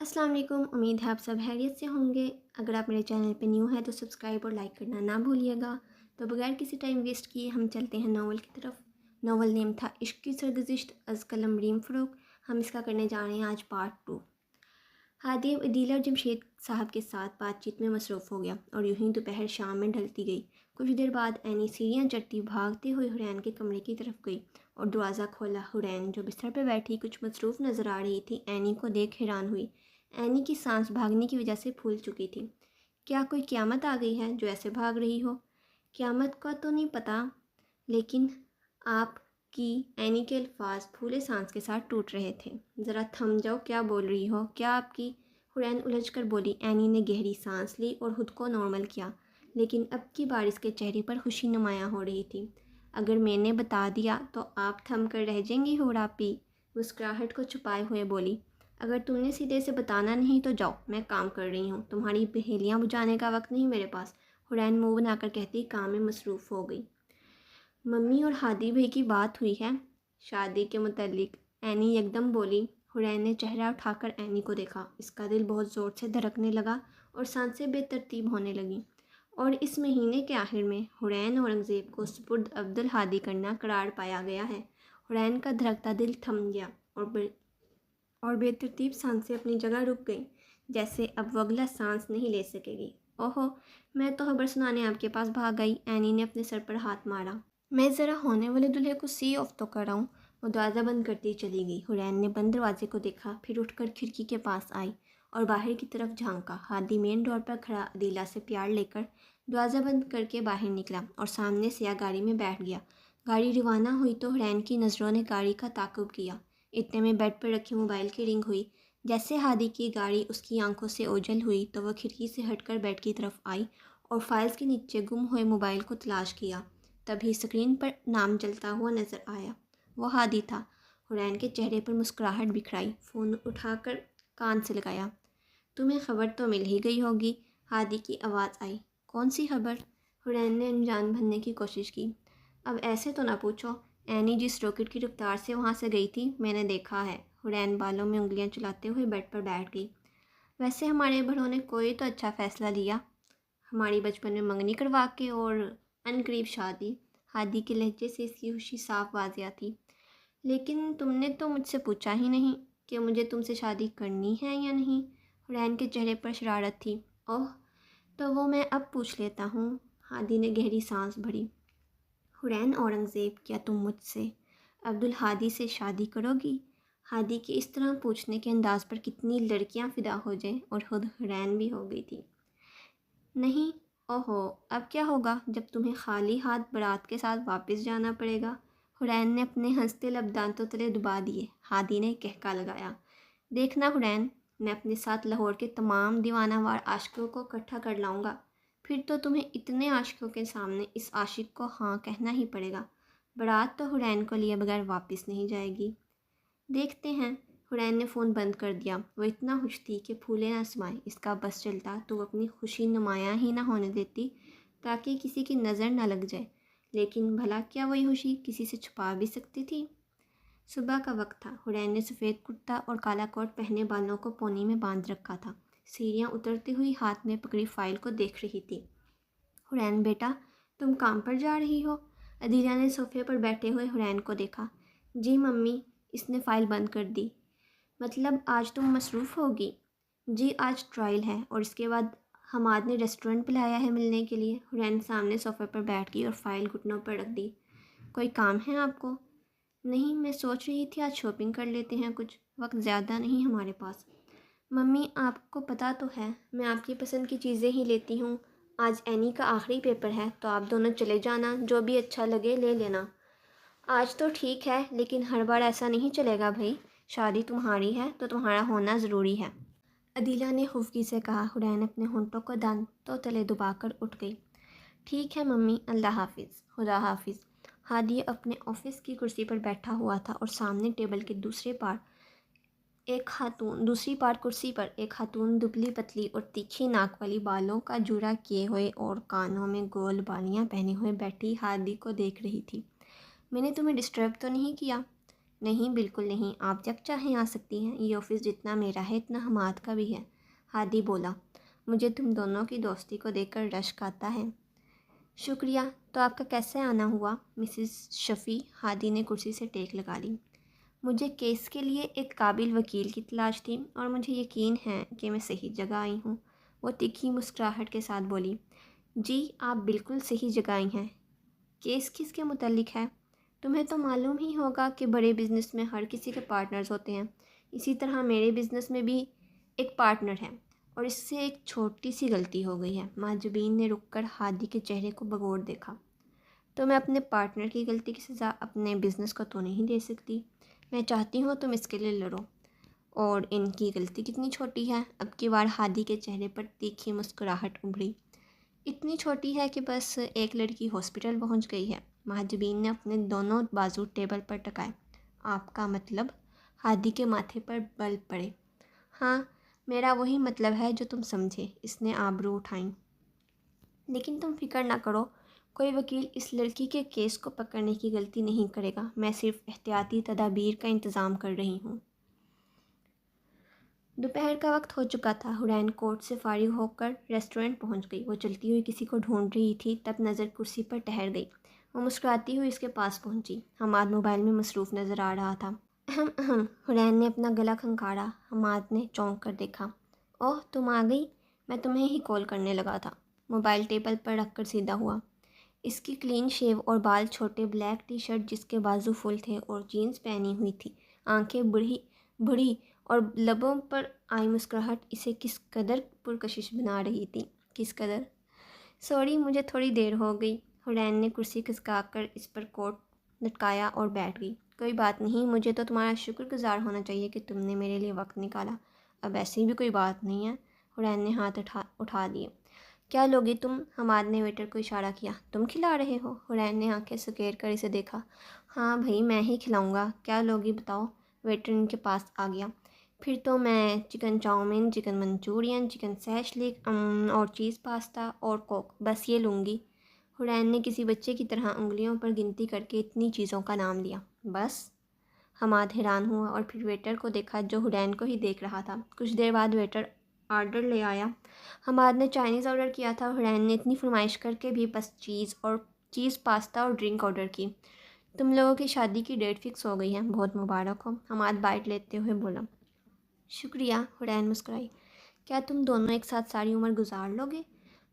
अस्सलाम वालेकुम। उम्मीद है आप सब खैरियत से होंगे। अगर आप मेरे चैनल पे न्यू है तो सब्सक्राइब और लाइक करना ना भूलिएगा। तो बगैर किसी टाइम वेस्ट किए हम चलते हैं नावल की तरफ। नावल नेम था इश्क की सरगुज़िश्त अज़ कलम रीम फ़रोग़। हम इसका करने जा रहे हैं आज पार्ट 2। हादी अदीला और जमशेद साहब के साथ बातचीत में मसरूफ़ हो गया और यूं ही दोपहर शाम में ढलती गई। कुछ देर बाद एनी सीढ़ियाँ चढ़ती भागते हुए हुरैन के कमरे की तरफ गई और दरवाज़ा खोला। हुरैन जो बिस्तर पर बैठी कुछ मसरूफ़ नज़र आ रही थी, एनी को देख हैरान हुई। एनी की सांस भागने की वजह से फूल चुकी थी। क्या कोई क़यामत आ गई है जो ऐसे भाग रही हो? क़यामत का तो नहीं पता, लेकिन आप की एनी के अल्फाज फूले सांस के साथ टूट रहे थे। ज़रा थम जाओ, क्या बोल रही हो? क्या आपकी? हुरैन उलझ कर बोली। एनी ने गहरी सांस ली और ख़ुद को नॉर्मल किया, लेकिन अब की बार इसके चेहरे पर खुशी नुमायाँ हो रही थी। अगर मैंने बता दिया तो आप थम कर रह जाएंगी हुरापी? मुस्कुराहट को छुपाए हुए बोली। अगर तुमने सीधे से बताना नहीं तो जाओ, मैं काम कर रही हूँ। तुम्हारी पहेलियाँ बुझाने का वक्त नहीं मेरे पास। हुरैन मुँह बनाकर कहती काम में मसरूफ़ हो गई। मम्मी और हादी भाई की बात हुई है शादी के मुतल्लिक? एनी एकदम बोली। हुरैन ने चेहरा उठाकर एनी को देखा। इसका दिल बहुत ज़ोर से धड़कने लगा और सांसें बेतरतीब होने लगीं। और इस महीने के आखिर में हुरैन औरंगज़ेब को सुपुर्द अब्दुल हादी करना करार पाया गया है। हुरैन का धड़कता दिल थम गया और बेतरतीब सांसें अपनी जगह रुक गईं, जैसे अब वो अगला सांस नहीं ले सकेगी। ओहो, मैं तो खबर सुनाने आपके पास भाग गई। एनी ने अपने सर पर हाथ मारा। मैं ज़रा होने वाले दूल्हे को सी ऑफ तो कर आऊँ। वो दरवाज़ा बंद करती चली गई। हुरैन ने बंद दरवाजे को देखा, फिर उठकर खिड़की के पास आई और बाहर की तरफ झांका। हादी मेन डोर पर खड़ा अदीला से प्यार लेकर दरवाज़ा बंद करके बाहर निकला और सामने से या गाड़ी में बैठ गया। गाड़ी रवाना हुई तो हुरैन की नज़रों ने गाड़ी का ताक़ुब किया। इतने में बेड पर रखे मोबाइल की रिंग हुई। जैसे हादी की गाड़ी उसकी आंखों से ओझल हुई तो वह खिड़की से हटकर बेड की तरफ आई और फाइल्स के नीचे गुम हुए मोबाइल को तलाश किया। तभी स्क्रीन पर नाम जलता हुआ नज़र आया। वो हादी था। हुरैन के चेहरे पर मुस्कुराहट बिखराई। फ़ोन उठाकर कान से लगाया। तुम्हें खबर तो मिल ही गई होगी, हादी की आवाज़ आई। कौन सी खबर? हुरैन ने अनजान बनने की कोशिश की। अब ऐसे तो ना पूछो। एनी जिस रॉकेट की रफ्तार से वहाँ से गई थी, मैंने देखा है। हुरैन बालों में उंगलियाँ चलाते हुए बेड पर बैठ गई। वैसे हमारे बड़ों ने कोई तो अच्छा फ़ैसला लिया। हमारी बचपन में मंगनी करवा के और अनकरीब शादी। हादी के लहजे से इसकी खुशी साफ वाज़िया थी। लेकिन तुमने तो मुझसे पूछा ही नहीं कि मुझे तुमसे शादी करनी है या नहीं। हुरैन के चेहरे पर शरारत थी। ओह, तो वो मैं अब पूछ लेता हूँ। हादी ने गहरी सांस भरी। हुरैन औरंगज़ेब, क्या तुम मुझसे अब्दुल हादी से शादी करोगी? हादी के इस तरह पूछने के अंदाज़ पर कितनी लड़कियां फ़िदा हो जाएं, और खुद हुरैन भी हो गई थी। नहीं। ओहो, अब क्या होगा जब तुम्हें खाली हाथ बारात के साथ वापस जाना पड़ेगा? हुरैन ने अपने हंसते लब दांतों तले दबा दिए। हादी ने कहका लगाया। देखना हुरैन, मैं अपने साथ लाहौर के तमाम दीवानावार आशिकों को इकट्ठा कर लाऊंगा। फिर तो तुम्हें इतने आशिकों के सामने इस आशिक को हाँ कहना ही पड़ेगा। बारात तो हुरैन को लिए बगैर वापस नहीं जाएगी। देखते हैं। हुरैन ने फ़ोन बंद कर दिया। वो इतना खुश थी कि फूले ना समाए। इसका बस चलता तो वो अपनी खुशी नुमायाँ ही ना होने देती, ताकि किसी की नज़र ना लग जाए। लेकिन भला क्या वही खुशी किसी से छुपा भी सकती थी? सुबह का वक्त था। हुरैन ने सफ़ेद कुर्ता और काला कोट पहने बालों को पोनी में बांध रखा था। सीढ़ियाँ उतरती हुई हाथ में पकड़ी फ़ाइल को देख रही थी। हुरैन बेटा, तुम काम पर जा रही हो? अदीला ने सोफ़े पर बैठे हुए हुरैन को देखा। जी मम्मी। इसने फ़ाइल बंद कर दी। मतलब आज तुम मसरूफ़ होगी? जी, आज ट्रायल है और इसके बाद हमाद ने रेस्टोरेंट बुलाया है मिलने के लिए। हुरैन सामने सोफ़े पर बैठ गई और फ़ाइल घुटनों पर रख दी। कोई काम है आपको? नहीं, मैं सोच रही थी आज शॉपिंग कर लेते हैं कुछ। वक्त ज़्यादा नहीं हमारे पास। मम्मी, आपको पता तो है मैं आपकी पसंद की चीज़ें ही लेती हूँ। आज एनी का आखिरी पेपर है तो आप दोनों चले जाना, जो भी अच्छा लगे ले लेना। आज तो ठीक है, लेकिन हर बार ऐसा नहीं चलेगा भाई। शादी तुम्हारी है तो तुम्हारा होना ज़रूरी है, अदीला ने खुफगी से कहा। हुरैन अपने होंठों को दांतों तले दबाकर उठ गई। ठीक है मम्मी, अल्लाह हाफिज़, खुदा हाफिज़। हादी अपने ऑफिस की कुर्सी पर बैठा हुआ था और सामने टेबल के दूसरी पार कुर्सी पर एक खातून दुबली पतली और तीखी नाक वाली, बालों का जूड़ा किए हुए और कानों में गोल बालियां पहने हुए बैठी हादी को देख रही थी। मैंने तुम्हें डिस्टर्ब तो नहीं किया? نہیں بالکل نہیں، آپ جب چاہیں آ سکتی ہیں، یہ آفس جتنا میرا ہے اتنا حماد کا بھی ہے، ہادی بولا۔ مجھے تم دونوں کی دوستی کو دیکھ کر رشک آتا ہے۔ شکریہ، تو آپ کا کیسے آنا ہوا مسز شفیع؟ ہادی نے کرسی سے ٹیک لگا لی۔ مجھے کیس کے لیے ایک قابل وکیل کی تلاش تھی اور مجھے یقین ہے کہ میں صحیح جگہ آئی ہوں، وہ تکھی مسکراہٹ کے ساتھ بولی۔ جی آپ بالکل صحیح جگہ آئی ہیں۔ کیس کس کے متعلق ہے؟ تمہیں تو معلوم ہی ہوگا کہ بڑے بزنس میں ہر کسی کے پارٹنرز ہوتے ہیں، اسی طرح میرے بزنس میں بھی ایک پارٹنر ہے، اور اس سے ایک چھوٹی سی غلطی ہو گئی ہے۔ محجوبین نے رک کر ہادی کے چہرے کو بغور دیکھا۔ تو میں اپنے پارٹنر کی غلطی کی سزا اپنے بزنس کو تو نہیں دے سکتی، میں چاہتی ہوں تم اس کے لیے لڑو۔ اور ان کی غلطی کتنی چھوٹی ہے؟ اب کی بار ہادی کے چہرے پر تیکھی مسکراہٹ ابھری۔ اتنی چھوٹی ہے کہ بس ایک لڑکی ہاسپٹل پہنچ گئی ہے۔ محجوبین نے اپنے دونوں بازو ٹیبل پر ٹکائے۔ آپ کا مطلب؟ ہادی کے ماتھے پر بل پڑے۔ ہاں، میرا وہی مطلب ہے جو تم سمجھے، اس نے آبرو اٹھائیں۔ لیکن تم فکر نہ کرو، کوئی وکیل اس لڑکی کے کیس کو پکڑنے کی غلطی نہیں کرے گا، میں صرف احتیاطی تدابیر کا انتظام کر رہی ہوں۔ دوپہر کا وقت ہو چکا تھا۔ حورین کورٹ سے فارغ ہو کر ریسٹورنٹ پہنچ گئی۔ وہ چلتی ہوئی کسی کو ڈھونڈ رہی تھی، تب نظر کرسی پر ٹھہر گئی۔ وہ مسکراتی ہوئی اس کے پاس پہنچی۔ حماد موبائل میں مصروف نظر آ رہا تھا۔ اہم اہم، حورین نے اپنا گلا کھنکھاڑا۔ حماد نے چونک کر دیکھا۔ اوہ تم آ گئی، میں تمہیں ہی کال کرنے لگا تھا۔ موبائل ٹیبل پر رکھ کر سیدھا ہوا۔ اس کی کلین شیو اور بال چھوٹے، بلیک ٹی شرٹ جس کے بازو فل تھے اور جینز پہنی ہوئی تھی، آنکھیں بڑی اور لبوں پر آئی مسکراہٹ اسے کس قدر پرکشش بنا رہی تھی، کس قدر۔ سوری، مجھے تھوڑی دیر ہو گئی۔ حورین نے کرسی کھسکا کر اس پر کوٹ لٹکایا اور بیٹھ گئی۔ کوئی بات نہیں، مجھے تو تمہارا شکر گزار ہونا چاہیے کہ تم نے میرے لیے وقت نکالا۔ اب ایسی بھی کوئی بات نہیں ہے۔ حورین نے ہاتھ اٹھا دیے۔ کیا لوگی تم؟ حماد نے ویٹر کو اشارہ کیا۔ تم کھلا رہے ہو؟ حورین نے آنکھیں سکیر کر اسے دیکھا۔ ہاں بھائی، میں ہی کھلاؤں گا، کیا لوگی بتاؤ؟ ویٹر ان کے پاس آ گیا۔ پھر تو میں chicken chow mein, chicken Manchurian, chicken shashlik اور چیز پاستا اور کوک، بس یہ لوں گی۔ حورین نے کسی بچے کی طرح انگلیوں پر گنتی کر کے اتنی چیزوں کا نام لیا۔ بس؟ حماد حیران ہوا اور پھر ویٹر کو دیکھا جو حورین کو ہی دیکھ رہا تھا۔ کچھ دیر بعد ویٹر آرڈر لے آیا۔ حماد نے چائنیز آرڈر کیا تھا۔ حورین نے اتنی فرمائش کر کے بھی بس چیز پاستا اور ڈرنک آرڈر کی۔ تم لوگوں کی شادی کی ڈیٹ فکس ہو گئی ہے، بہت مبارک ہو، حماد بائٹ لیتے ہوئے بولا۔ شکریہ، حورین مسکرائی۔ کیا تم دونوں ایک ساتھ ساری عمر گزار لو گے؟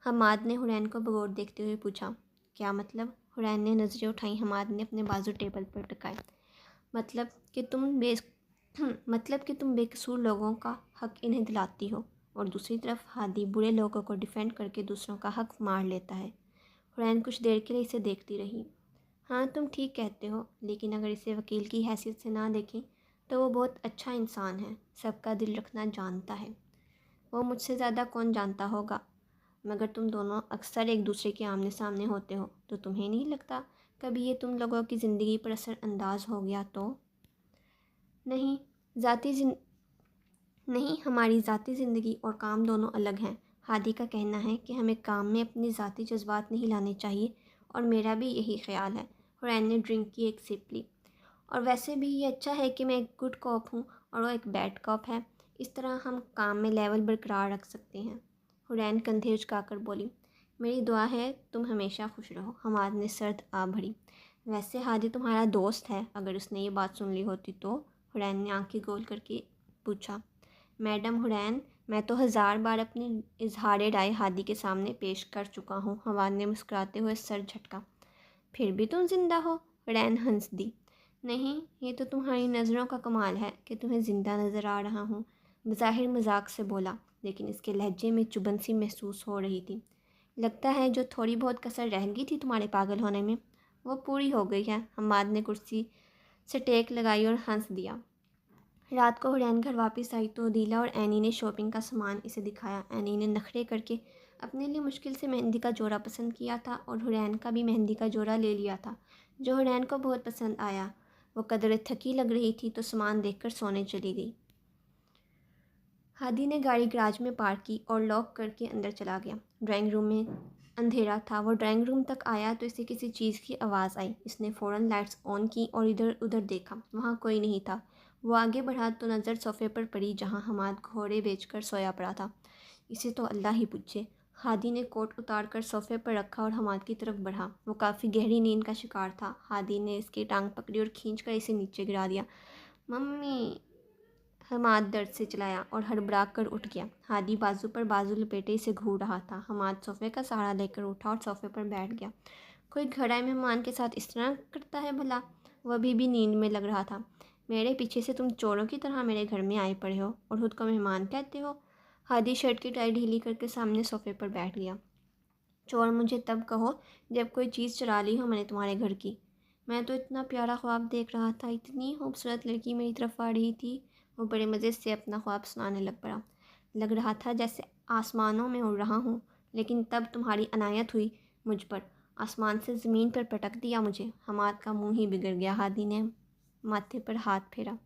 حماد نے حورین کو بغور دیکھتے ہوئے پوچھا۔ کیا مطلب؟ حورین نے نظریں اٹھائیں۔ حماد نے اپنے بازو ٹیبل پر ٹکائے۔ مطلب کہ تم بے قصور لوگوں کا حق انہیں دلاتی ہو، اور دوسری طرف ہادی برے لوگوں کو ڈیفینڈ کر کے دوسروں کا حق مار لیتا ہے۔ حورین کچھ دیر کے لیے اسے دیکھتی رہی۔ ہاں تم ٹھیک کہتے ہو، لیکن اگر اسے وکیل کی حیثیت سے نہ دیکھیں تو وہ بہت اچھا انسان ہے، سب کا دل رکھنا جانتا ہے۔ وہ مجھ سے زیادہ کون جانتا ہوگا؟ مگر تم دونوں اکثر ایک دوسرے کے آمنے سامنے ہوتے ہو، تو تمہیں نہیں لگتا کبھی یہ تم لوگوں کی زندگی پر اثر انداز ہو گیا تو؟ نہیں، ہماری ذاتی زندگی اور کام دونوں الگ ہیں۔ ہادی کا کہنا ہے کہ ہمیں کام میں اپنے ذاتی جذبات نہیں لانے چاہیے، اور میرا بھی یہی خیال ہے۔ حورین نے ڈرنک کی ایک سپ لی۔ اور ویسے بھی یہ اچھا ہے کہ میں ایک گڈ کاپ ہوں اور وہ ایک بیڈ کاپ ہے، اس طرح ہم کام میں لیول برقرار رکھ سکتے ہیں۔ حورین کندھے اچکا کر بولی۔ میری دعا ہے تم ہمیشہ خوش رہو۔ حماد نے سرد آ بھری۔ ویسے ہادی تمہارا دوست ہے، اگر اس نے یہ بات سن لی ہوتی تو؟ حورین نے آنکھیں گول کر کے پوچھا۔ میڈم حورین، میں تو 1000 بار اپنی اظہار رائے ہادی کے سامنے پیش کر چکا ہوں۔ حماد نے مسکراتے ہوئے سر جھٹکا۔ پھر بھی تم زندہ ہو؟ حورین ہنس دی۔ نہیں، یہ تو تمہاری نظروں کا کمال ہے کہ تمہیں زندہ نظر آ رہا ہوں، بظاہر مذاق سے بولا، لیکن اس کے لہجے میں چبھن سی محسوس ہو رہی تھی۔ لگتا ہے جو تھوڑی بہت کسر رہ گئی تھی تمہارے پاگل ہونے میں، وہ پوری ہو گئی ہے۔ حماد نے کرسی سے ٹیک لگائی اور ہنس دیا۔ رات کو حورین گھر واپس آئی تو عدیلہ اور اینی نے شاپنگ کا سامان اسے دکھایا۔ اینی نے نخرے کر کے اپنے لیے مشکل سے مہندی کا جوڑا پسند کیا تھا اور حورین کا بھی مہندی کا جوڑا لے لیا تھا، جو حورین کو بہت پسند آیا۔ وہ قدرے تھکی لگ رہی تھی تو سامان دیکھ کر سونے چلی گئی۔ ہادی نے گاڑی گراج میں پارک کی اور لاک کر کے اندر چلا گیا۔ ڈرائنگ روم میں अंधेरा था। वो ड्राइंग रूम तक आया तो इसे किसी चीज़ की आवाज़ आई। इसने फ़ौरन लाइट्स ऑन की और इधर उधर देखा। वहाँ कोई नहीं था। वो आगे बढ़ा तो नज़र सोफ़े पर पड़ी जहाँ हमाद घोड़े बेचकर सोया पड़ा था। इसे तो अल्लाह ही पूछे। हादी ने कोट उतार कर सोफ़े पर रखा और हमाद की तरफ बढ़ा। वो काफ़ी गहरी नींद का शिकार था। हादी ने इसकी टांग पकड़ी और खींच कर इसे नीचे गिरा दिया। मम्मी, हमाद दर्द से चिल्लाया और हड़बड़ा कर उठ गया। हादी बाजू पर बाजू लपेटे इसे घूर रहा था। हमाद सोफ़े का सहारा लेकर उठा और सोफ़े पर बैठ गया। कोई घर आए मेहमान के साथ इस तरह करता है भला? वह अभी भी नींद में लग रहा था। मेरे पीछे से तुम चोरों की तरह मेरे घर में आए पड़े हो और खुद को मेहमान कहते हो। हादी शर्ट की टाई ढीली करके सामने सोफ़े पर बैठ गया। चोर मुझे तब कहो जब कोई चीज़ चुरा ली हो मैंने तुम्हारे घर की। मैं तो इतना प्यारा ख्वाब देख रहा था, इतनी खूबसूरत लड़की मेरी तरफ आ रही थी। वो बड़े मज़े से अपना ख्वाब सुनाने लग पड़ा। लग रहा था जैसे आसमानों में उड़ रहा हूँ, लेकिन तब तुम्हारी अनायत हुई मुझ पर। आसमान से ज़मीन पर पटक दिया मुझे। हमाद का मुंह ही बिगड़ गया। हादी ने माथे पर हाथ फेरा।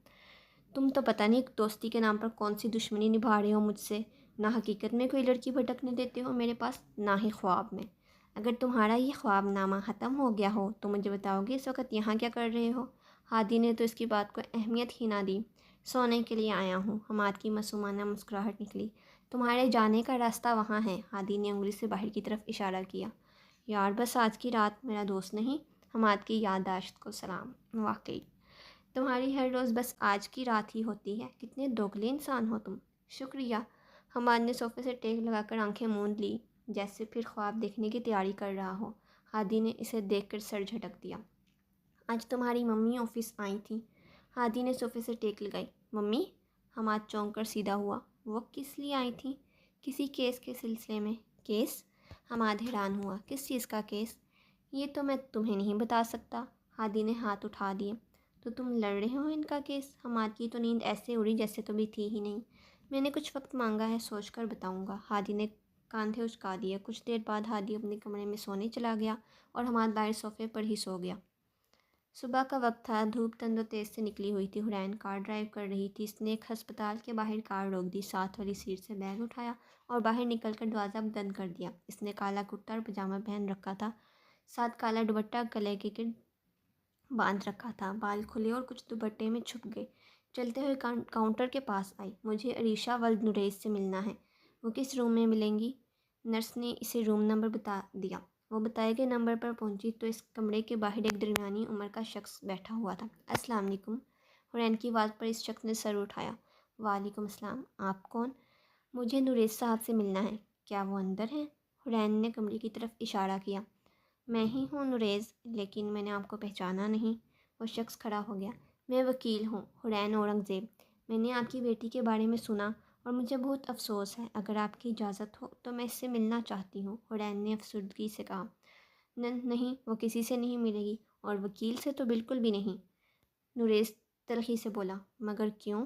तुम तो पता नहीं दोस्ती के नाम पर कौन सी दुश्मनी निभा रहे हो मुझसे। ना हकीकत में कोई लड़की भटकने देते हो मेरे पास, ना ही ख्वाब में। अगर तुम्हारा ये ख्वाबनामा ख़त्म हो गया हो तो मुझे बताओगे इस वक्त यहाँ क्या कर रहे हो? हादी ने तो इसकी बात को अहमियत ही ना दी। सोने के लिए आया हूँ। हमाद की मासूमाना मुस्कुराहट निकली। तुम्हारे जाने का रास्ता वहाँ है। हादी ने उंगली से बाहर की तरफ इशारा किया। यार बस आज की रात मेरा दोस्त नहीं। हमाद की याददाश्त को सलाम। वाकई तुम्हारी हर रोज़ बस आज की रात ही होती है। कितने दोगले इंसान हो तुम। शुक्रिया। हमाद ने सोफ़े से टेक लगाकर आंखें मूंद ली, जैसे फिर ख्वाब देखने की तैयारी कर रहा हो। हादी ने इसे देखकर सर झटक दिया। आज तुम्हारी मम्मी ऑफिस आई थी। हादी ने सोफ़े से टेक लगाई। मम्मी? हमाद चौंक कर सीधा हुआ। वो किस लिए आई थी? किसी केस के सिलसिले में। केस? हमाद हैरान हुआ। किस चीज़ का केस? ये तो मैं तुम्हें नहीं बता सकता। हादी ने हाथ उठा दिए। तो तुम लड़ रहे हो इनका केस? हमाद की तो नींद ऐसे उड़ी जैसे कभी थी ही नहीं। मैंने कुछ वक्त मांगा है, सोच कर बताऊँगा। हादी ने कांधे उचका दिए। कुछ देर बाद हादी अपने कमरे में सोने चला गया और हमाद बाहर सोफ़े पर ही सो गया। सुबह का वक्त था। धूप तंदो तेज़ से निकली हुई थी। हुरैन कार ड्राइव कर रही थी। इसने एक हस्पताल के बाहर कार रोक दी, साथ वाली सीट से बैग उठाया और बाहर निकलकर दरवाज़ा बंद कर दिया। इसने काला कुर्ता और पजामा पहन रखा था, साथ काला दुपट्टा गले के बांध रखा था। बाल खुले और कुछ दुपट्टे में छुप गए। चलते हुए काउंटर के पास आई। मुझे अरीशा वल्द नुरेज से मिलना है। वो किस रूम में मिलेंगी? नर्स ने इसे रूम नंबर बता दिया। वो बताए गए नंबर पर पहुंची तो इस कमरे के बाहर एक दरमियानी उम्र का शख्स बैठा हुआ था। अस्सलाम वालेकुम। हुरैन की आवाज़ पर इस शख्स ने सर उठाया। वालेकुम अस्सलाम। आप कौन? मुझे नुरेज साहब से मिलना है। क्या वो अंदर हैं? हुरैन ने कमरे की तरफ इशारा किया। मैं ही हूँ नुरेज़, लेकिन मैंने आपको पहचाना नहीं। वो शख्स खड़ा हो गया। मैं वकील हूँ, हुरैन औरंगज़ेब। मैंने आपकी बेटी के बारे में सुना और मुझे बहुत अफसोस है। अगर आपकी इजाज़त हो तो मैं इससे मिलना चाहती हूँ। हुरैन ने अफसरदगी से कहा। नहीं, वो किसी से नहीं मिलेगी और वकील से तो बिल्कुल भी नहीं। नुरेज़ तलखी से बोला। मगर क्यों?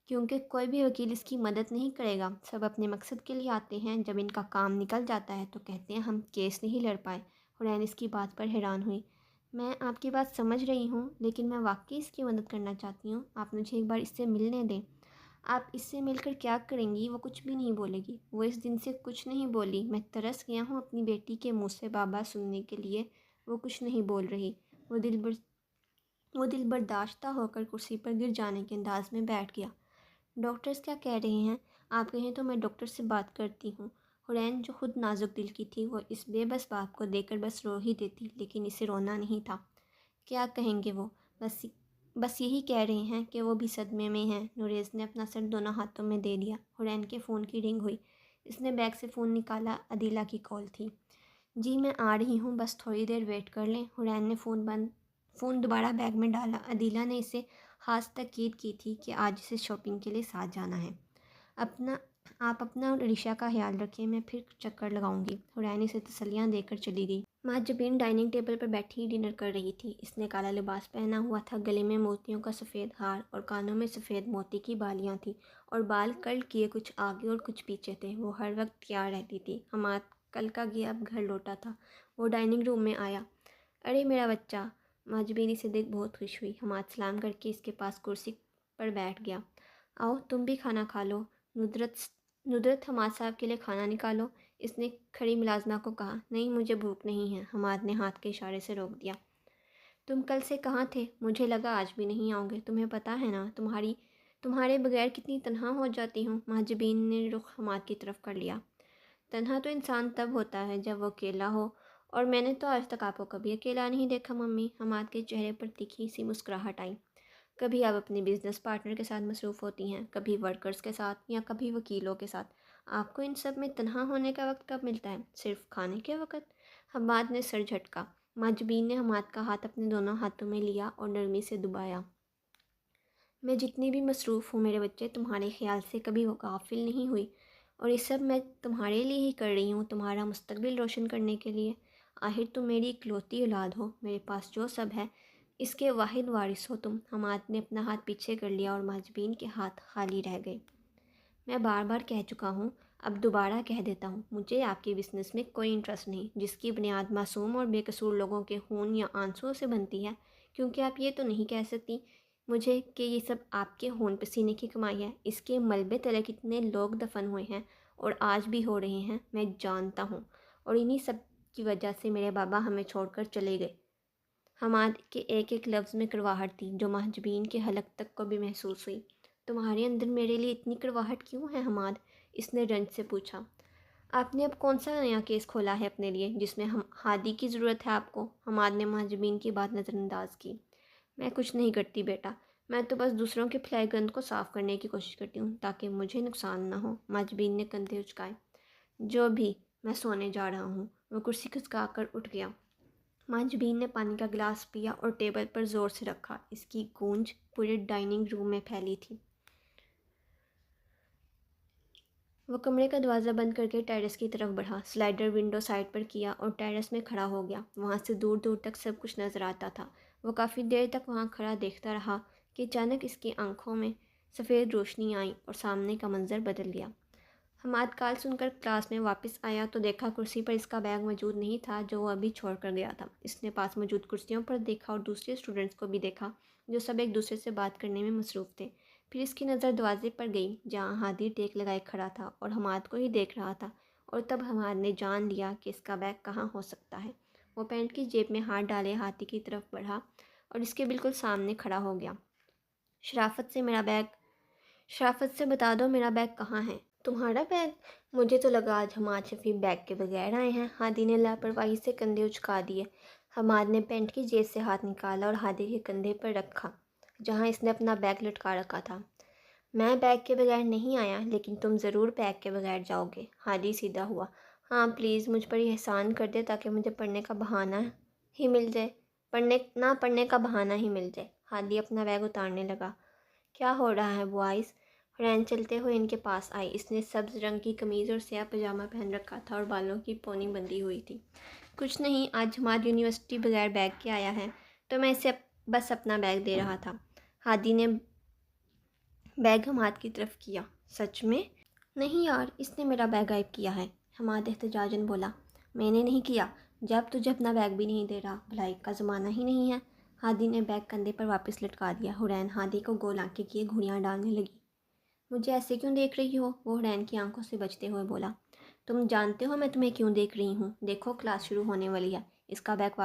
क्योंकि कोई भी वकील इसकी मदद नहीं करेगा। सब अपने मकसद के लिए आते हैं, जब इनका काम निकल जाता है तो कहते हैं हम केस नहीं लड़ पाए। हुरैन इसकी बात पर हैरान हुई। मैं आपकी बात समझ रही हूँ, लेकिन मैं वाकई इसकी मदद करना चाहती हूँ। आप मुझे एक बार इससे मिलने दें। आप इससे मिलकर क्या करेंगी? वो कुछ भी नहीं बोलेगी। वो इस दिन से कुछ नहीं बोली। मैं तरस गया हूँ अपनी बेटी के मुँह से बाबा सुनने के लिए। वो कुछ नहीं बोल रही। वो दिल बर्दाश्ता होकर कुर्सी पर गिर जाने के अंदाज में बैठ गया। डॉक्टर्स क्या कह रहे हैं? आप कहें तो मैं डॉक्टर से बात करती हूँ। हुरैन जो खुद नाजुक दिल की थी, वो इस बेबस बाप को देखकर बस रो ही देती, लेकिन इसे रोना नहीं था। क्या कहेंगे वो? बस यही कह रहे हैं कि वो भी सदमे में हैं। नुरेज़ ने अपना सर दोनों हाथों में दे दिया। हुरैन के फ़ोन की रिंग हुई। इसने बैग से फ़ोन निकाला। अदीला की कॉल थी। जी मैं आ रही हूँ, बस थोड़ी देर वेट कर लें। हुरैन ने फ़ोन दोबारा बैग में डाला। अदीला ने इसे खास ताकीद की थी कि आज इसे शॉपिंग के लिए साथ जाना है। आप अपना और अरीशा का ख्याल रखें, मैं फिर चक्कर लगाऊंगी। हुरैन इसे तसल्लियाँ देकर चली गई। महाजबीन डाइनिंग टेबल पर बैठी डिनर कर रही थी। इसने काला लिबास पहना हुआ था, गले में मोतियों का सफ़ेद हार और कानों में सफ़ेद मोती की बालियाँ थीं और बाल कर्ल किए कुछ आगे और कुछ पीछे थे। वो हर वक्त तैयार रहती थी। हमाद कल का गया अब घर लौटा था। वो डाइनिंग रूम में आया। अरे मेरा बच्चा। महाजबीन इसे देख बहुत खुश हुई। हमाद सलाम करके इसके पास कुर्सी पर बैठ गया। आओ तुम भी खाना खा लो। नुदरत नुदरत हमाद साहब के लिए खाना निकालो। اس نے کھڑی ملازمہ کو کہا۔ نہیں مجھے بھوک نہیں ہے، حماد نے ہاتھ کے اشارے سے روک دیا۔ تم کل سے کہاں تھے؟ مجھے لگا آج بھی نہیں آؤ گے، تمہیں پتہ ہے نا تمہارے بغیر کتنی تنہا ہو جاتی ہوں۔ مہاجبین نے رخ حماد کی طرف کر لیا۔ تنہا تو انسان تب ہوتا ہے جب وہ اکیلا ہو، اور میں نے تو آج تک آپ کو کبھی اکیلا نہیں دیکھا ممی۔ حماد کے چہرے پر تیکھی سی مسکراہٹ آئی۔ کبھی آپ اپنے بزنس پارٹنر کے ساتھ مصروف ہوتی ہیں، کبھی ورکرز کے ساتھ یا کبھی وکیلوں کے ساتھ۔ آپ کو ان سب میں تنہا ہونے کا وقت کب ملتا ہے؟ صرف کھانے کے وقت؟ حماد نے سر جھٹکا۔ مہاجبین نے حماد کا ہاتھ اپنے دونوں ہاتھوں میں لیا اور نرمی سے دبایا۔ میں جتنی بھی مصروف ہوں میرے بچے، تمہارے خیال سے کبھی غافل نہیں ہوئی، اور یہ سب میں تمہارے لیے ہی کر رہی ہوں، تمہارا مستقبل روشن کرنے کے لیے۔ آخر تم میری اکلوتی اولاد ہو، میرے پاس جو سب ہے اس کے واحد وارث ہو تم۔ حماد نے اپنا ہاتھ پیچھے کر لیا اور مہاجبین کے ہاتھ خالی رہ گئے۔ میں بار بار کہہ چکا ہوں، اب دوبارہ کہہ دیتا ہوں، مجھے آپ کے بزنس میں کوئی انٹرسٹ نہیں جس کی بنیاد معصوم اور بے قصور لوگوں کے خون یا آنسوؤں سے بنتی ہے، کیونکہ آپ یہ تو نہیں کہہ سکتی مجھے کہ یہ سب آپ کے خون پسینے کی کمائی ہے۔ اس کے ملبے تلے کتنے لوگ دفن ہوئے ہیں اور آج بھی ہو رہے ہیں، میں جانتا ہوں، اور انہی سب کی وجہ سے میرے بابا ہمیں چھوڑ کر چلے گئے۔ حماد کے ایک ایک لفظ میں کڑواہٹ تھی جو مہاجبین کے حلق تک کو بھی محسوس ہوئی۔ تمہارے اندر میرے لیے اتنی کڑواہٹ کیوں ہے حماد؟ اس نے رنج سے پوچھا۔ آپ نے اب کون سا نیا کیس کھولا ہے اپنے لیے جس میں ہادی کی ضرورت ہے آپ کو؟ حماد نے مہاجبین کی بات نظر انداز کی۔ میں کچھ نہیں کرتی بیٹا، میں تو بس دوسروں کے پھیلائے گند کو صاف کرنے کی کوشش کرتی ہوں تاکہ مجھے نقصان نہ ہو۔ مہاجبین نے کندھے اچکائے۔ جو بھی، میں سونے جا رہا ہوں۔ وہ کرسی کھسکا کر اٹھ گیا۔ مہاجبین نے پانی کا گلاس پیا اور ٹیبل پر زور سے رکھا۔ اس کی گونج پورے ڈائننگ روم میں پھیلی تھی۔ وہ کمرے کا دروازہ بند کر کے ٹیرس کی طرف بڑھا، سلائڈر ونڈو سائڈ پر کیا اور ٹیرس میں کھڑا ہو گیا۔ وہاں سے دور دور تک سب کچھ نظر آتا تھا۔ وہ کافی دیر تک وہاں کھڑا دیکھتا رہا کہ اچانک اس کی آنکھوں میں سفید روشنی آئی اور سامنے کا منظر بدل گیا۔ حماد کال سن کر کلاس میں واپس آیا تو دیکھا کرسی پر اس کا بیگ موجود نہیں تھا جو وہ ابھی چھوڑ کر گیا تھا۔ اس نے پاس موجود کرسیوں پر دیکھا اور دوسرے اسٹوڈنٹس کو بھی دیکھا جو سب ایک دوسرے سے بات کرنے میں مصروف تھے۔ پھر اس کی نظر دروازے پر گئی جہاں ہادی ٹیک لگائے کھڑا تھا اور حماد کو ہی دیکھ رہا تھا، اور تب حماد نے جان لیا کہ اس کا بیگ کہاں ہو سکتا ہے۔ وہ پینٹ کی جیب میں ہاتھ ڈالے ہادی کی طرف بڑھا اور اس کے بالکل سامنے کھڑا ہو گیا۔ شرافت سے بتا دو میرا بیگ کہاں ہے؟ تمہارا بیگ؟ مجھے تو لگا آج حماد شفیع بیگ کے بغیر آئے ہیں۔ ہادی نے لاپرواہی سے کندھے اچکا دیے۔ حماد نے پینٹ کی جیب سے ہاتھ نکالا اور ہادی کے کندھے پر رکھا جہاں اس نے اپنا بیگ لٹکا رکھا تھا۔ میں بیگ کے بغیر نہیں آیا، لیکن تم ضرور بیگ کے بغیر جاؤ گے۔ ہادی سیدھا ہوا۔ ہاں پلیز مجھ پر یہ احسان کر دے تاکہ مجھے پڑھنے کا بہانہ ہی مل جائے۔ پڑھنے کا بہانہ ہی مل جائے۔ ہادی اپنا بیگ اتارنے لگا۔ کیا ہو رہا ہے بوائز؟ حرین چلتے ہوئے ان کے پاس آئی۔ اس نے سبز رنگ کی قمیض اور سیاہ پاجامہ پہن رکھا تھا اور بالوں کی پونی بندھی ہوئی تھی۔ کچھ نہیں، آج حماد یونیورسٹی بغیر بیگ کے آیا ہے تو میں اسے بس اپنا بیگ دے رہا تھا۔ ہادی نے بیگ حماد کی طرف کیا۔ سچ میں؟ نہیں یار، اس نے میرا بیگ غائب کیا ہے، حماد احتجاجاً بولا۔ میں نے نہیں کیا، جب تجھے اپنا بیگ بھی نہیں دے رہا، بھلائی کا زمانہ ہی نہیں ہے۔ ہادی نے بیگ کندھے پر واپس لٹکا دیا۔ حرین ہادی کو گول آنکھیں کیے گھوڑیاں ڈالنے لگی۔ مجھے ایسے کیوں دیکھ رہی ہو؟ وہ حرین کی آنکھوں سے بچتے ہوئے بولا۔ تم جانتے ہو میں تمہیں کیوں دیکھ رہی ہوں؟ دیکھو کلاس شروع ہونے والی ہے، اس کا بیگ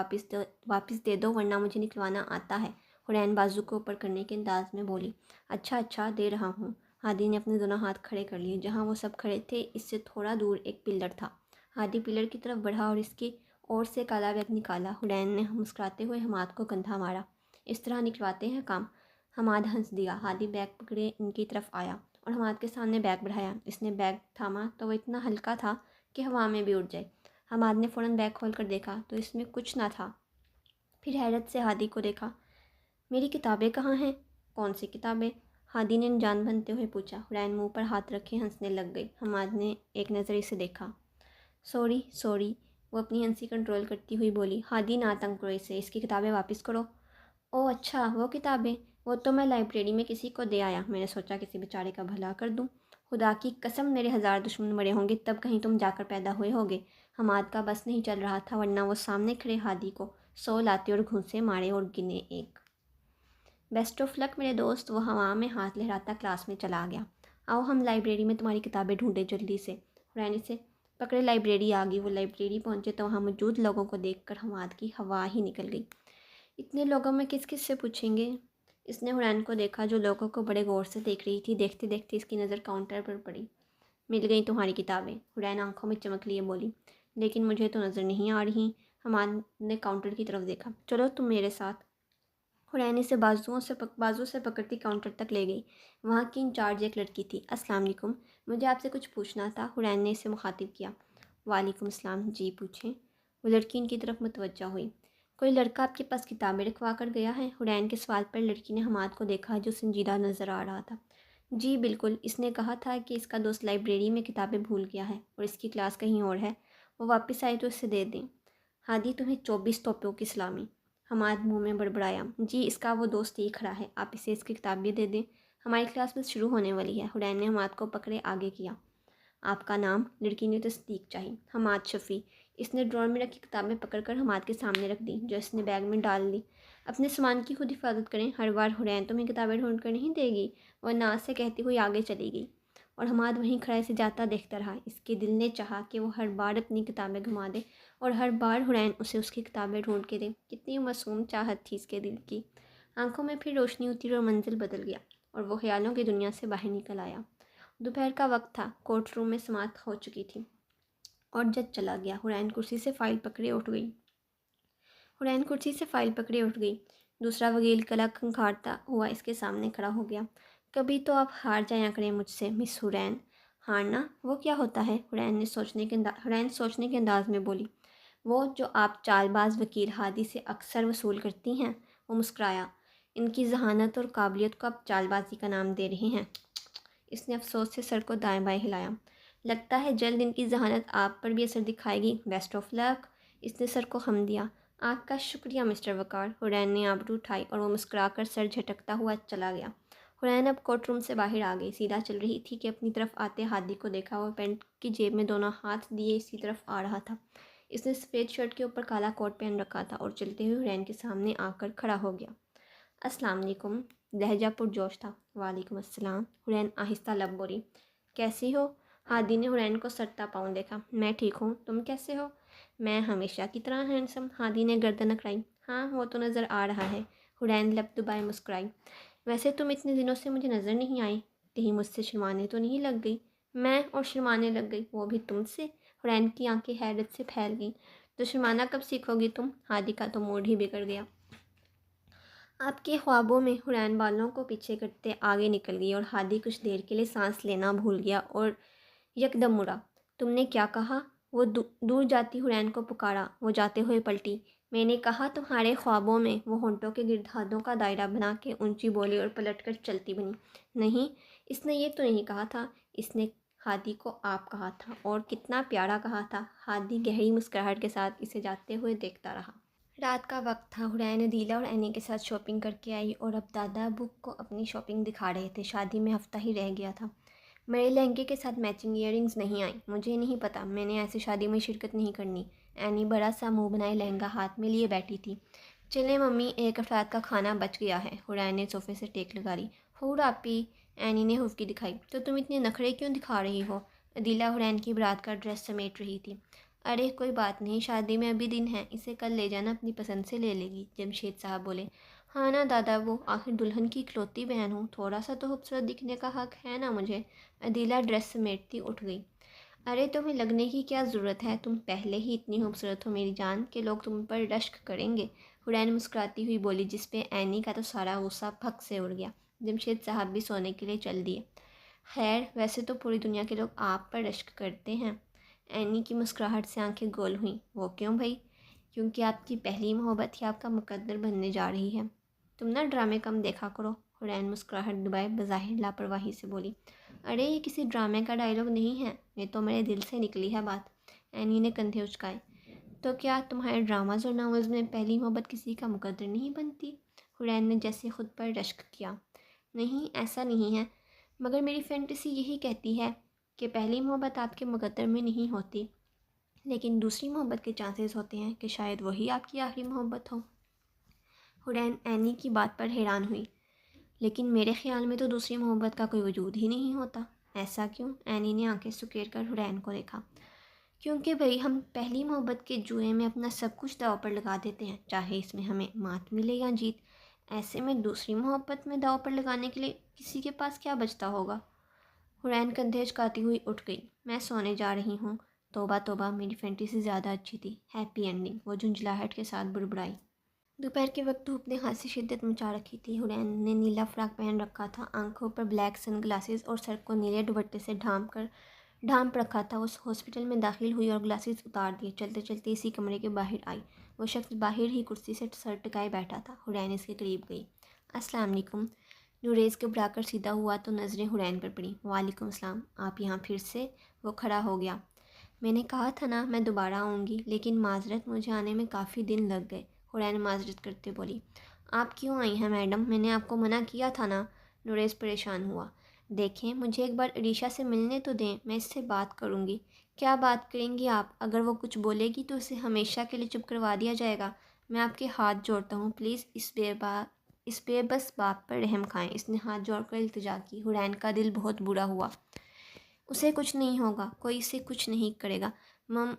واپس دے دو ورنہ مجھے نکلوانا آتا ہے۔ حرین بازو کو اوپر کرنے کے انداز میں بولی۔ اچھا دے رہا ہوں۔ ہادی نے اپنے دونوں ہاتھ کھڑے کر لیے۔ جہاں وہ سب کھڑے تھے اس سے تھوڑا دور ایک پلر تھا۔ ہادی پلر کی طرف بڑھا اور اس کی اور سے کالا بیگ نکالا۔ حرین نے مسکراتے ہوئے حماد کو کندھا مارا۔ اس طرح نکلواتے ہیں کام؟ حماد ہنس دیا۔ ہادی بیگ پکڑے ان کی طرف آیا اور حماد کے سامنے بیگ بڑھایا۔ اس نے بیگ تھاما تو وہ اتنا ہلکا تھا کہ ہوا میں بھی اڑ جائے۔ حماد نے فوراً بیگ کھول کر دیکھا تو اس میں کچھ نہ تھا۔ پھر حیرت سے ہادی کو دیکھا۔ میری کتابیں کہاں ہیں؟ کون سی کتابیں؟ ہادی نے جان بنتے ہوئے پوچھا۔ حرین منہ پر ہاتھ رکھے ہنسنے لگ گئی۔ حماد نے ایک نظر اسے دیکھا۔ سوری، وہ اپنی ہنسی کنٹرول کرتی ہوئی بولی۔ ہادی نہ تنگ کرو اسے، اس کی کتابیں واپس کرو۔ او اچھا، وہ کتابیں؟ وہ تو میں لائبریری میں کسی کو دے آیا، میں نے سوچا کسی بیچارے کا بھلا کر دوں۔ خدا کی قسم میرے 1000 دشمن مرے ہوں گے تب کہیں تم جا کر پیدا ہوئے ہوگے۔ حماد کا بس نہیں چل رہا تھا ورنہ وہ سامنے کھڑے ہادی کو 100 لاتے اور گھونسے مارے اور گنے 1۔ بیسٹ آف لک میرے دوست۔ وہ ہوا میں ہاتھ لہراتا کلاس میں چلا گیا۔ آؤ ہم لائبریری میں تمہاری کتابیں ڈھونڈیں جلدی سے۔ حرین اسے पकड़े लाइब्रेरी आ गई। वो लाइब्रेरी पहुँचे तो वहाँ मौजूद लोगों को देखकर हमाद की हवा ही निकल गई। इतने लोगों में किस किस से पूछेंगे। इसने हुरैन को देखा जो लोगों को बड़े गौर से देख रही थी। देखते देखते इसकी नज़र काउंटर पर पड़ी। मिल गई तुम्हारी किताबें, हुरैन आंखों में चमक लिए बोली। लेकिन मुझे तो नज़र नहीं आ रही। हमाद ने काउंटर की तरफ देखा। चलो तुम मेरे साथ। हुरैन इसे बाजू से पकड़ती काउंटर तक ले गई। वहाँ की इंचार्ज एक लड़की थी। अस्सलाम वालेकुम, मुझे आपसे कुछ पूछना था। हुरैन ने इसे मुखातिब किया। वालेकुम सलाम, जी पूछें। वो लड़की इनकी तरफ मुतवज्जा हुई। कोई लड़का आपके पास किताबें रखवा कर गया है? हुरैन के सवाल पर लड़की ने हमाद को देखा जो संजीदा नज़र आ रहा था। जी बिल्कुल, इसने कहा था कि इसका दोस्त लाइब्रेरी में किताबें भूल गया है और इसकी क्लास कहीं और है। वो वापस आए तो इसे दे दें। हादी तुम्हें 24 तोपों की सलामी। हमाद मुंह में बड़बड़ाया। जी इसका वो दोस्त ही खड़ा है, आप इसे इसकी किताब भी दे दें। हमारी क्लास बस शुरू होने वाली है। हुरैन ने हमाद को पकड़े आगे किया। आपका नाम? लड़की ने तस्दीक चाही। हमाद शफ़ी। इसने ड्रॉर में रखी किताबें पकड़कर हमाद के सामने रख दी जो इसने बैग में डाल ली। अपने सामान की खुद हिफाजत करें, हर बार हुरैन तुम्हें किताबें ढूंढ कर नहीं देगी। वह नाज से कहती हुई आगे चली गई और हमाद वहीं खड़ा इसे जाता देखता रहा। इसके दिल ने चाहा कि वो हर बार अपनी किताबें घुमा दे और हर बार हुरैन उसे उसकी किताबें ढूंढ के दे। कितनी मासूम चाहत थी इसके दिल की। आंखों में फिर रोशनी उतरी और मंजिल बदल गया और वो ख्यालों की दुनिया से बाहर निकल आया। दोपहर का वक्त था। कोर्ट रूम में समाअत हो चुकी थी और जज चला गया। हुरैन कुर्सी से फाइल पकड़े उठ गई। दूसरा वकील गला खंखारता हुआ इसके सामने खड़ा हो गया। कभी तो आप हार जाया करें मुझसे मिस हुरैन। हारना वो क्या होता है? हुरैन सोचने के अंदाज में बोली। वो जो आप चालबाज वकील हादी से अक्सर वसूल करती हैं। वो मुस्कुराया। इनकी जहानत और काबिलियत को आप चालबाजी का नाम दे रही हैं। इसने अफसोस से सर को दाएं बाएं हिलाया। लगता है जल्द इनकी जहानत आप पर भी असर दिखाएगी। Best of luck. इसने सर को खम दिया। आपका शुक्रिया मिस्टर वकार। हुरैन ने आबरू उठाई और वो मुस्कुराकर सर झटकता हुआ चला गया। हुरैन अब कोर्ट रूम से बाहर आ गई। सीधा चल रही थी कि अपनी तरफ आते हादी को देखा। वो पैंट की जेब में दोनों हाथ दिए इसी तरफ आ रहा था। इसने सफ़ेद शर्ट के ऊपर काला कोट पहन रखा था और चलते हुए हुरैन के सामने आकर खड़ा हो गया। अस्सलाम वालेकुम। लहजा पुरजोश था। वालेकुम अस्सलाम। हुरैन आहिस्ता लब बोली। कैसी हो? हादी ने हुरैन को सरता पाँव देखा। मैं ठीक हूँ, तुम कैसे हो? मैं हमेशा की तरह हैंडसम। हादी ने गर्दन अकड़ाई। हाँ वो तो नज़र आ रहा है। हुरैन लब दुबाए मुस्कुराई। वैसे तुम इतने दिनों से मुझे नज़र नहीं आई। कहीं मुझसे शर्माने तो नहीं लग गई? मैं और शर्माने लग गई, वो भी तुमसे? हुरैन की आंखें हैरत से फैल गईं। तो शर्माना कब सीखोगी तुम? हादी का तो मूड ही बिगड़ गया। आपके ख्वाबों में हुरैन बालों को पीछे करते आगे निकल गई और हादी कुछ देर के लिए सांस लेना भूल गया और यकदम मुड़ा। तुमने क्या कहा? वो दूर जाती हुरैन को पुकारा। वो जाते हुए पलटी। मैंने कहा तुम्हारे ख्वाबों में। वो होंठों के गिर्द हाथों का दायरा बना के ऊंची बोली और पलटकर चलती बनी। नहीं, इसने ये तो नहीं कहा था। इसने हादी को आप कहा था और कितना प्यारा कहा था। हादी गहरी मुस्कुराहट के साथ इसे जाते हुए देखता रहा। रात का वक्त था। हुरैन अदीला और एनी के साथ शॉपिंग करके आई और अब दादा अबू को अपनी शॉपिंग दिखा रहे थे। शादी में हफ्ता ही रह गया था। मेरे लहंगे के साथ मैचिंग ईयरिंग्स नहीं आई। मुझे नहीं पता, मैंने ऐसी शादी में शिरकत नहीं करनी। एनी बड़ा सा मुंह बनाए लहंगा हाथ में लिए बैठी थी। चले मम्मी, एक अफराद का खाना बच गया है। हुरैन ने सोफे से टेक लगा ली। हो रापी, एनी ने हुफ्की दिखाई। तो तुम इतने नखरे क्यों दिखा रही हो? अदीला हुरैन की बारात का ड्रेस समेट रही थी। अरे कोई बात नहीं, शादी में अभी दिन है, इसे कल ले जाना, अपनी पसंद से ले लेगी। जमशेद साहब बोले। हाँ ना दादा, वो आखिर दुल्हन की इकलौती बहन हूँ, थोड़ा सा तो खूबसूरत दिखने का हक है ना मुझे। अदीला ड्रेस समेटती उठ गई। अरे तुम्हें लगने की क्या ज़रूरत है, तुम पहले ही इतनी खूबसूरत हो मेरी जान कि लोग तुम पर रश्क करेंगे। हुरैन मुस्कुराती हुई बोली, जिसपे एनी का तो सारा गुस्सा फक से उड़ गया। जमशेद साहब भी सोने के लिए चल दिए। खैर वैसे तो पूरी दुनिया के लोग आप पर रश्क करते हैं। एनी की मुस्कुराहट से आंखें गोल हुईं। वो क्यों भाई? क्योंकि आपकी पहली मोहब्बत ही आपका मुकद्दर बनने जा रही है। तुम ना ड्रामे कम देखा करो। हुरैन मुस्कुराहट दुबाए बज़ाहिर लापरवाही से बोली। अरे ये किसी ड्रामे का डायलॉग नहीं है, ये तो मेरे दिल से निकली है बात। एनी ने कंधे उचकाए। तो क्या तुम्हारे ड्रामाज और नावल्स में पहली मोहब्बत किसी का मुकद्दर नहीं बनती? हुरैन ने जैसे खुद पर रश्क किया। नहीं, ऐसा नहीं है, मगर मेरी फैंटेसी यही कहती है कि पहली मोहब्बत आपके मुकद्दर में नहीं होती, लेकिन दूसरी मोहब्बत के चांसेस होते हैं कि शायद वही आपकी आखिरी मोहब्बत हो। हुरैन एनी की बात पर हैरान हुई। लेकिन मेरे ख्याल में तो दूसरी मोहब्बत का कोई वजूद ही नहीं होता। ऐसा क्यों? एनी ने आंखें सुकेर कर हुरैन को देखा। کیونکہ بھئی ہم پہلی محبت کے جوئے میں اپنا سب کچھ داؤ پر لگا دیتے ہیں، چاہے اس میں ہمیں مات ملے یا جیت۔ ایسے میں دوسری محبت میں داؤ پر لگانے کے لیے کسی کے پاس کیا بچتا ہوگا؟ حورین کندھے چکاتی ہوئی اٹھ گئی۔ میں سونے جا رہی ہوں۔ توبہ توبہ، میری فینٹیسی زیادہ اچھی تھی۔ ہیپی اینڈنگ، وہ جھنجھلاہٹ کے ساتھ بڑبڑائی۔ دوپہر کے وقت دھوپ نے خاصی شدت مچا رکھی تھی۔ حورین نے نیلا فراک پہن رکھا تھا، آنکھوں پر بلیک سن گلاسز اور سر کو نیلے دوپٹے سے ڈھانپ رکھا تھا۔ وہ ہاسپٹل میں داخل ہوئی اور گلاسز اتار دیے، چلتے چلتے اسی کمرے کے باہر آئی۔ وہ شخص باہر ہی کرسی سے سر ٹکائے بیٹھا تھا۔ حورین اس کے قریب گئی۔ السلام علیکم۔ نوریز گھبرا کر سیدھا ہوا تو نظریں حورین پر پڑیں۔ وعلیکم السلام، آپ یہاں پھر سے؟ وہ کھڑا ہو گیا۔ میں نے کہا تھا نا میں دوبارہ آؤں گی، لیکن معذرت، مجھے آنے میں کافی دن لگ گئے۔ حورین معذرت کرتے بولی۔ آپ کیوں آئی ہیں میڈم؟ میں نے آپ کو منع کیا تھا نا۔ نوریز پریشان ہوا۔ دیکھیں، مجھے ایک بار عریشہ سے ملنے تو دیں، میں اس سے بات کروں گی۔ کیا بات کریں گی آپ؟ اگر وہ کچھ بولے گی تو اسے ہمیشہ کے لیے چپ کروا دیا جائے گا۔ میں آپ کے ہاتھ جوڑتا ہوں، پلیز اس بے بس باپ پر رحم کھائیں۔ اس نے ہاتھ جوڑ کر التجا کی۔ حورین کا دل بہت برا ہوا۔ اسے کچھ نہیں ہوگا، کوئی اسے کچھ نہیں کرے گا۔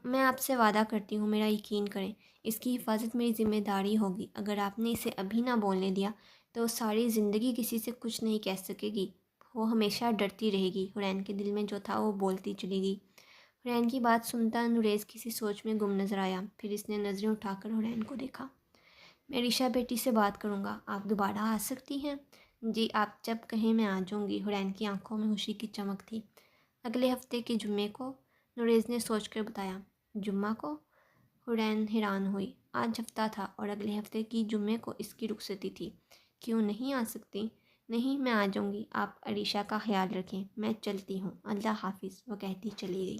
میں آپ سے وعدہ کرتی ہوں، میرا یقین کریں، اس کی حفاظت میری ذمہ داری ہوگی۔ اگر آپ نے اسے ابھی نہ بولنے دیا تو وہ ساری زندگی کسی سے کچھ نہیں کہہ سکے گی، وہ ہمیشہ ڈرتی رہے گی۔ حورین کے دل میں جو تھا وہ بولتی چلی گئی۔ حورین کی بات سنتا نوریز کسی سوچ میں گم نظر آیا، پھر اس نے نظریں اٹھا کر حورین کو دیکھا۔ میں عریشہ بیٹی سے بات کروں گا، آپ دوبارہ آ سکتی ہیں؟ جی، آپ جب کہیں میں آ جاؤں گی۔ حورین کی آنکھوں میں خوشی کی چمک تھی۔ اگلے ہفتے کے جمعے کو، نوریز نے سوچ کر بتایا۔ جمعہ کو؟ حورین حیران ہوئی۔ آج ہفتہ تھا اور اگلے ہفتے کی جمعے کو اس کی رخصتی تھی۔ کیوں نہیں آ سکتی؟ نہیں، میں آ جاؤں گی، آپ عریشہ کا خیال رکھیں، میں چلتی ہوں، اللہ حافظ، وہ کہتی چلی گئی۔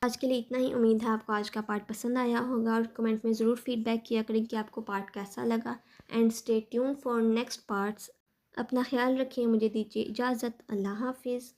آج کے لیے اتنا ہی۔ امید ہے آپ کو آج کا پارٹ پسند آیا ہوگا، اور کمنٹ میں ضرور فیڈ بیک کیا کریں کہ آپ کو پارٹ کیسا لگا۔ And stay tune for next parts. اپنا خیال رکھیں، مجھے دیجیے اجازت، اللہ حافظ۔